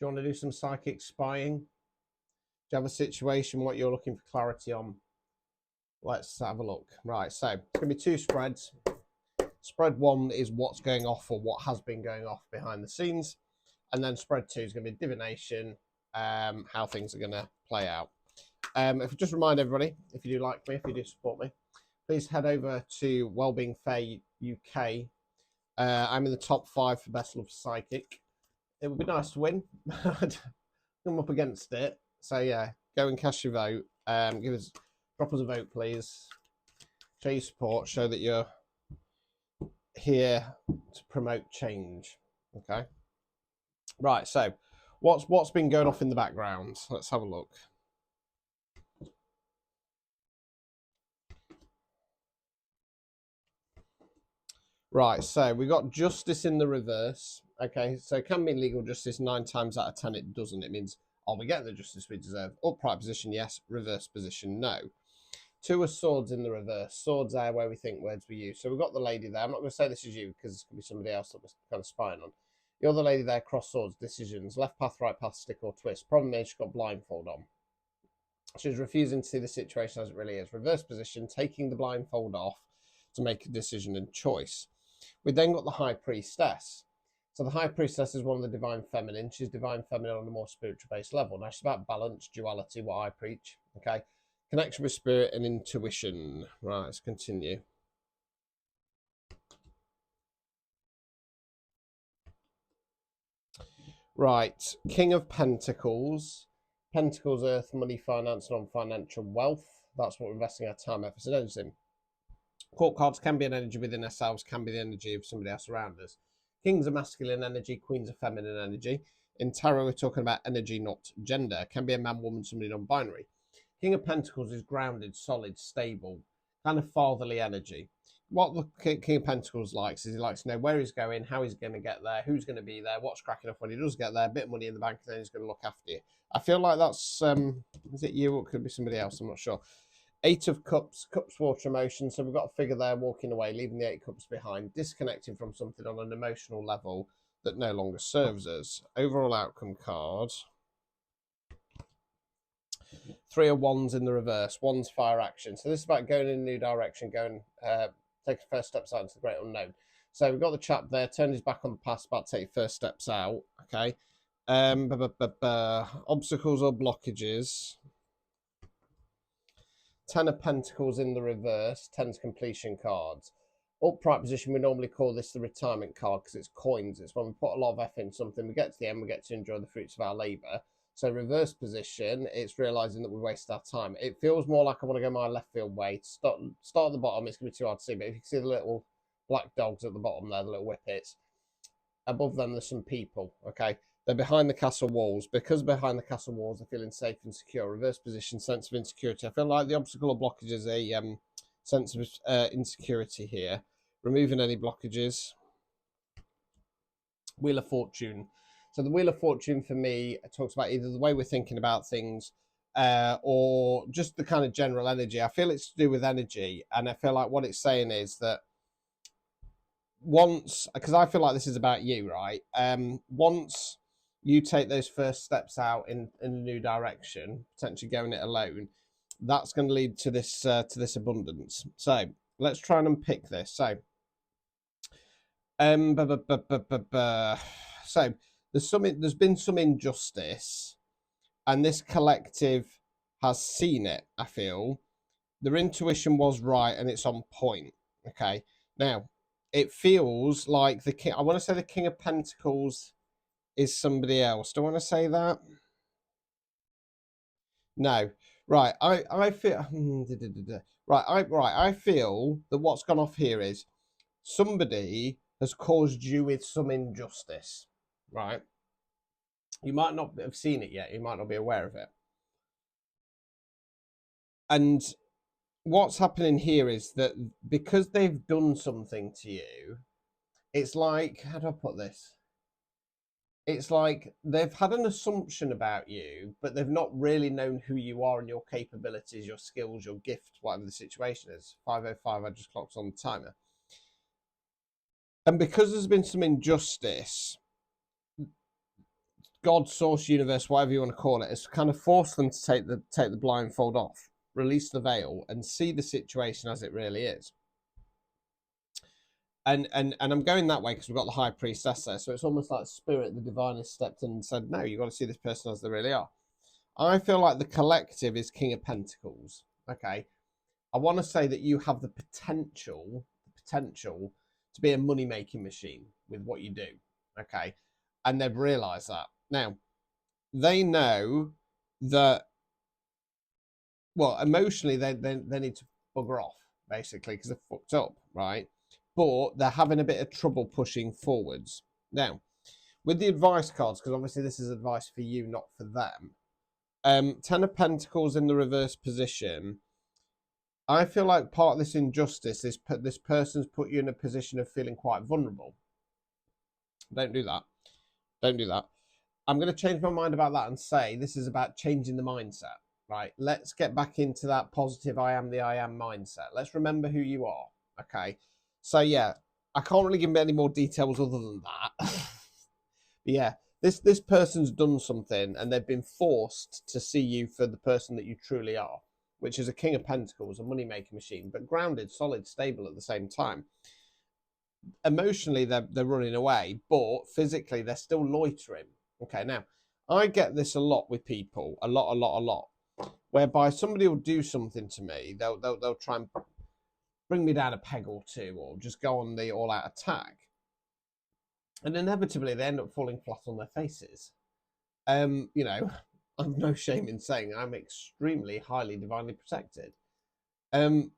you want to do some psychic spying? Do you have a situation, what you're looking for clarity on? Let's have a look. Right, so it's going to be two spreads. Spread one is what's going off or what has been going off behind the scenes. And then spread two is going to be divination, how things are going to play out. If I just remind everybody, if you do like me, if you do support me, please head over to Wellbeing Fair UK. I'm in the top 5 for Best Love Psychic. It would be nice to win. Come up against it. So yeah, go and cast your vote. Drop us a vote, please. Show your support. Show that you're here to promote change. Okay. Right. So, what's been going off in the background? Let's have a look. Right. So we got justice in the reverse. Okay. So it can mean legal justice. 9 times out of 10, it doesn't. It means, oh, we get the justice we deserve. Upright position, yes. Reverse position, no. 2 of swords in the reverse. Swords are where we think words we use. So we've got the lady there. I'm not going to say this is you because it could be somebody else that was kind of spying on. You're the lady there, cross swords, decisions, left path, right path, stick or twist. Problem is she's got blindfold on. She's refusing to see the situation as it really is. Reverse position, taking the blindfold off to make a decision and choice. We then got the high priestess. So the high priestess is one of the divine feminine. She's divine feminine on a more spiritual based level. Now she's about balance, duality, what I preach. Okay. Connection with spirit and intuition. Right, let's continue. Right, King of Pentacles. Pentacles, earth, money, finance, non-financial wealth. That's what we're investing our time, effort, and energy in. Court cards can be an energy within ourselves, can be the energy of somebody else around us. Kings are masculine energy, queens are feminine energy. In tarot, we're talking about energy, not gender. Can be a man, woman, somebody non-binary. King of Pentacles is grounded, solid, stable, kind of fatherly energy. What the King of Pentacles likes is he likes to know where he's going, how he's going to get there, who's going to be there, what's cracking up when he does get there, a bit of money in the bank, and then he's going to look after you. I feel like that's, is it you or it could be somebody else? I'm not sure. 8 of Cups, Cups, water, emotion. So we've got a figure there walking away, leaving the 8 Cups behind, disconnecting from something on an emotional level that no longer serves us. Overall outcome card. 3 of Wands in the reverse. Wands, fire action. So this is about going in a new direction, going, take first steps out into the great unknown. So we've got the chap there, turned his back on the past, about to take first steps out. Okay. Obstacles or blockages. 10 of Pentacles in the reverse. 10's completion cards. Upright position, we normally call this the retirement card because it's coins. It's when we put a lot of effort in something, we get to the end, we get to enjoy the fruits of our labour. So reverse position, it's realising that we wasted our time. It feels more like I want to go my left field way. Start at the bottom, it's going to be too hard to see, but if you can see the little black dogs at the bottom there, the little whippets, above them there's some people, okay? They're behind the castle walls. Because behind the castle walls, they're feeling safe and secure. Reverse position, sense of insecurity. I feel like the obstacle or blockage is a sense of insecurity here. Removing any blockages. Wheel of Fortune. So the Wheel of Fortune for me talks about either the way we're thinking about things or just the kind of general energy. I feel it's to do with energy, and I feel like what it's saying is that once, because I feel like this is about you, right? Once you take those first steps out in a new direction, potentially going it alone, that's going to lead to this abundance. So let's try and unpick this. So so there's been some injustice, and this collective has seen it. I feel their intuition was right, and it's on point. Okay, now it feels like the king. I want to say the King of Pentacles is somebody else. Do I want to say that? No. Right. I feel I feel that what's gone off here is somebody has caused you with some injustice. Right. You might not have seen it yet. You might not be aware of it. And what's happening here is that because they've done something to you, it's like, how do I put this? It's like they've had an assumption about you, but they've not really known who you are and your capabilities, your skills, your gift, whatever the situation is. 5:05, I just clocked on the timer. And because there's been some injustice, God, source, universe, whatever you want to call it, has kind of forced them to take the blindfold off, release the veil, and see the situation as it really is. And I'm going that way because we've got the high priestess there, so it's almost like spirit, the divine, has stepped in and said, no, you've got to see this person as they really are. I feel like the collective is King of Pentacles. Okay, I want to say that you have the potential to be a money making machine with what you do. Okay, and they've realised that now. They know that, well, emotionally they need to bugger off basically because they're fucked up, right? But they're having a bit of trouble pushing forwards now with the advice cards, because obviously this is advice for you, not for them. 10 of Pentacles in the reverse position. I feel like part of this injustice is this person's put you in a position of feeling quite vulnerable. Don't do that. Don't do that. I'm going to change my mind about that and say this is about changing the mindset, right? Let's get back into that positive I am the I am mindset. Let's remember who you are, okay? So, yeah, I can't really give any more details other than that. But, yeah, this person's done something and they've been forced to see you for the person that you truly are, which is a King of Pentacles, a money-making machine, but grounded, solid, stable at the same time. Emotionally, they're running away, but physically, they're still loitering. Okay, now, I get this a lot with people, a lot, whereby somebody will do something to me, they'll try and bring me down a peg or two, or just go on the all-out attack. And inevitably, they end up falling flat on their faces. You know, I've no shame in saying I'm extremely highly divinely protected. And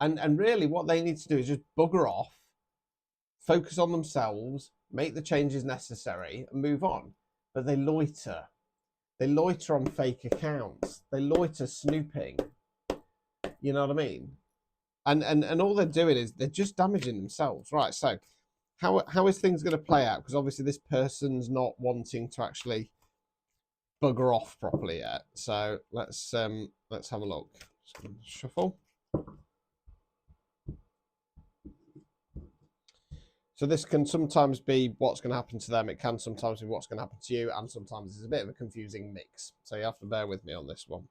really what they need to do is just bugger off, focus on themselves, make the changes necessary, and move on. But they loiter. They loiter on fake accounts. They loiter snooping. You know what I mean? And all they're doing is they're just damaging themselves. Right, so how is things going to play out? Because obviously this person's not wanting to actually bugger off properly yet. So let's have a look. Just gonna shuffle. So this can sometimes be what's going to happen to them. It can sometimes be what's going to happen to you. And sometimes it's a bit of a confusing mix. So you have to bear with me on this one.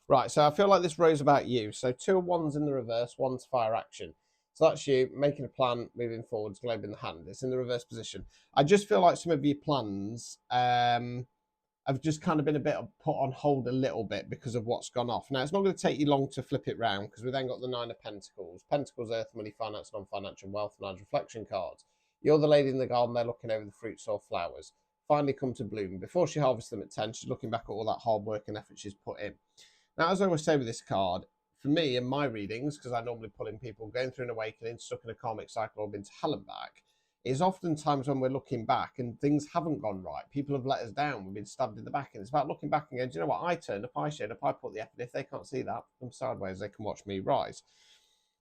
Right, so I feel like this row's about you. So 2 of Wands in the reverse, 1's fire action. So that's you making a plan, moving forwards, globe in the hand. It's in the reverse position. I just feel like some of your plans have just kind of been a bit put on hold a little bit because of what's gone off. Now, it's not going to take you long to flip it round because we then got the 9 of Pentacles. Pentacles, earth, money, finance, non-financial wealth, 9 reflection cards. You're the lady in the garden, they're looking over the fruits or flowers. Finally come to bloom. Before she harvests them at 10, she's looking back at all that hard work and effort she's put in. Now, as I always say with this card, for me in my readings, because I normally pull in people going through an awakening, stuck in a karmic cycle, or been to hell and back, is oftentimes when we're looking back and things haven't gone right. People have let us down. We've been stabbed in the back. And it's about looking back and going, do you know what? I turned up, I showed up, I put the effort. If they can't see that from sideways, they can watch me rise.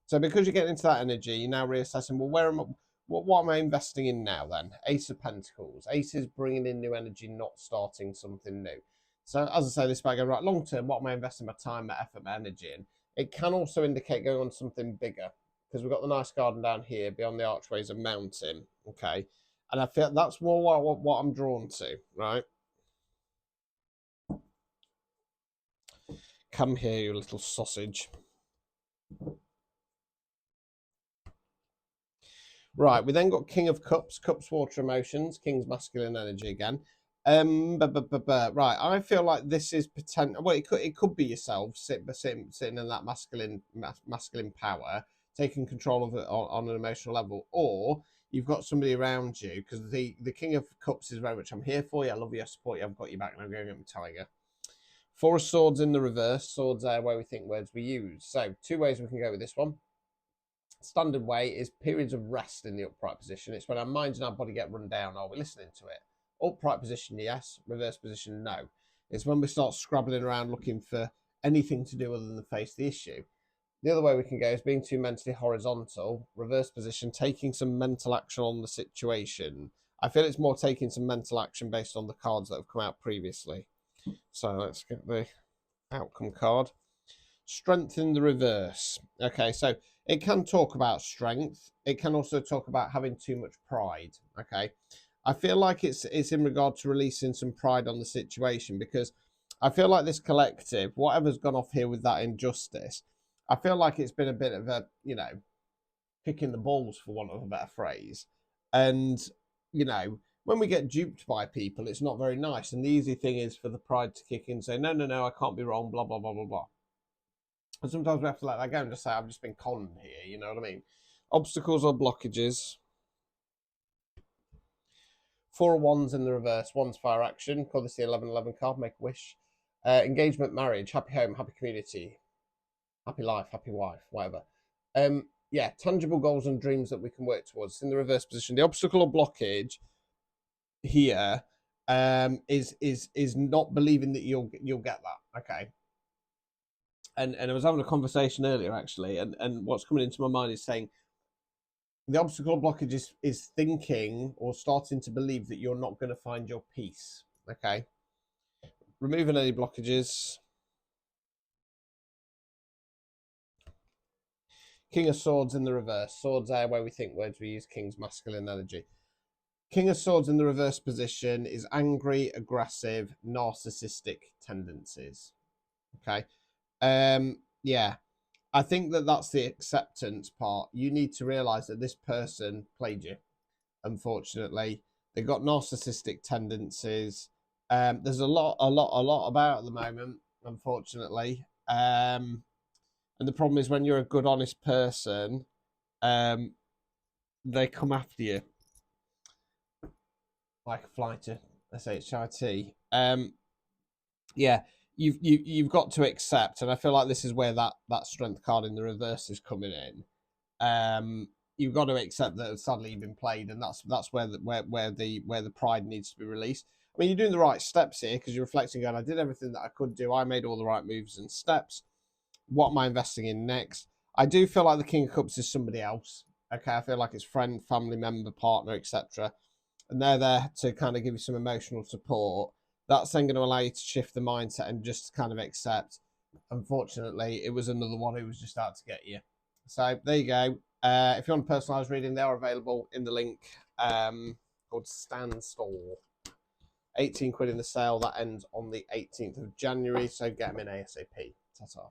So because you're getting into that energy, you're now reassessing, well, what am I investing in now then? Ace of Pentacles. Ace is bringing in new energy, not starting something new. So as I say, this might go right long term. What am I investing my time, my effort, my energy in? It can also indicate going on something bigger because we've got the nice garden down here. Beyond the archway is a mountain. Okay, and I feel that's more what I'm drawn to. Right, come here, you little sausage. Right, we then got King of Cups. Cups, water, emotions. King's masculine energy again. Right, I feel like this is potential. Well, it could be yourself sitting in that masculine power, taking control of it on an emotional level, or you've got somebody around you because the King of Cups is very much I'm here for you, I love you, I support you, I've got you back, and I'm going to tell you. 4 of Swords in the reverse. Swords are where we think words we use. So 2 ways we can go with this one. Standard way is periods of rest in the upright position. It's when our minds and our body get run down. Are we listening to it? Upright position, yes. Reverse position, no. It's when we start scrabbling around looking for anything to do other than face the issue. The other way we can go is being too mentally horizontal. Reverse position, taking some mental action on the situation. I feel it's more taking some mental action based on the cards that have come out previously. So let's get the outcome card. Strength in the reverse. Okay, so it can talk about strength. It can also talk about having too much pride. Okay, I feel like it's in regard to releasing some pride on the situation, because I feel like this collective, whatever's gone off here with that injustice, I feel like it's been a bit of a, you know, kicking the balls, for want of a better phrase. And, you know, when we get duped by people, it's not very nice. And the easy thing is for the pride to kick in and say, no, no, no, I can't be wrong, blah, blah, blah, blah, blah. And sometimes we have to let that go and just say, I've just been conned here, you know what I mean? Obstacles or blockages. 4 of Wands in the reverse, Wands fire action. Call this the 1111 card, make a wish. Engagement, marriage, happy home, happy community, happy life, happy wife, whatever. Yeah, tangible goals and dreams that we can work towards. In the reverse position, the obstacle or blockage here is not believing that you'll get that. Okay. And I was having a conversation earlier actually, and what's coming into my mind is saying the obstacle or blockage is thinking or starting to believe that you're not going to find your peace. Okay. Removing any blockages. King of Swords in the reverse. Swords air, where we think words, we use King's masculine energy. King of Swords in the reverse position is angry, aggressive, narcissistic tendencies. Okay. Yeah. I think that that's the acceptance part. You need to realize that this person played you, unfortunately. They've got narcissistic tendencies. There's a lot about at the moment, unfortunately. And the problem is when you're a good, honest person, they come after you like a fly to SHIT. Yeah, you've got to accept, and I feel like this is where that strength card in the reverse is coming in. You've got to accept that sadly you've been played, and that's where the pride needs to be released. I mean, you're doing the right steps here because you're reflecting, going, I did everything that I could do. I made all the right moves and steps. What am I investing in next? I do feel like the King of Cups is somebody else. Okay, I feel like it's friend, family member, partner, etc. And they're there to kind of give you some emotional support. That's then going to allow you to shift the mindset and just kind of accept. Unfortunately, it was another one who was just out to get you. So there you go. If you want a personalised reading, they are available in the link called Standstall. 18 quid in the sale. That ends on the 18th of January. So get them in ASAP. Ta-ta.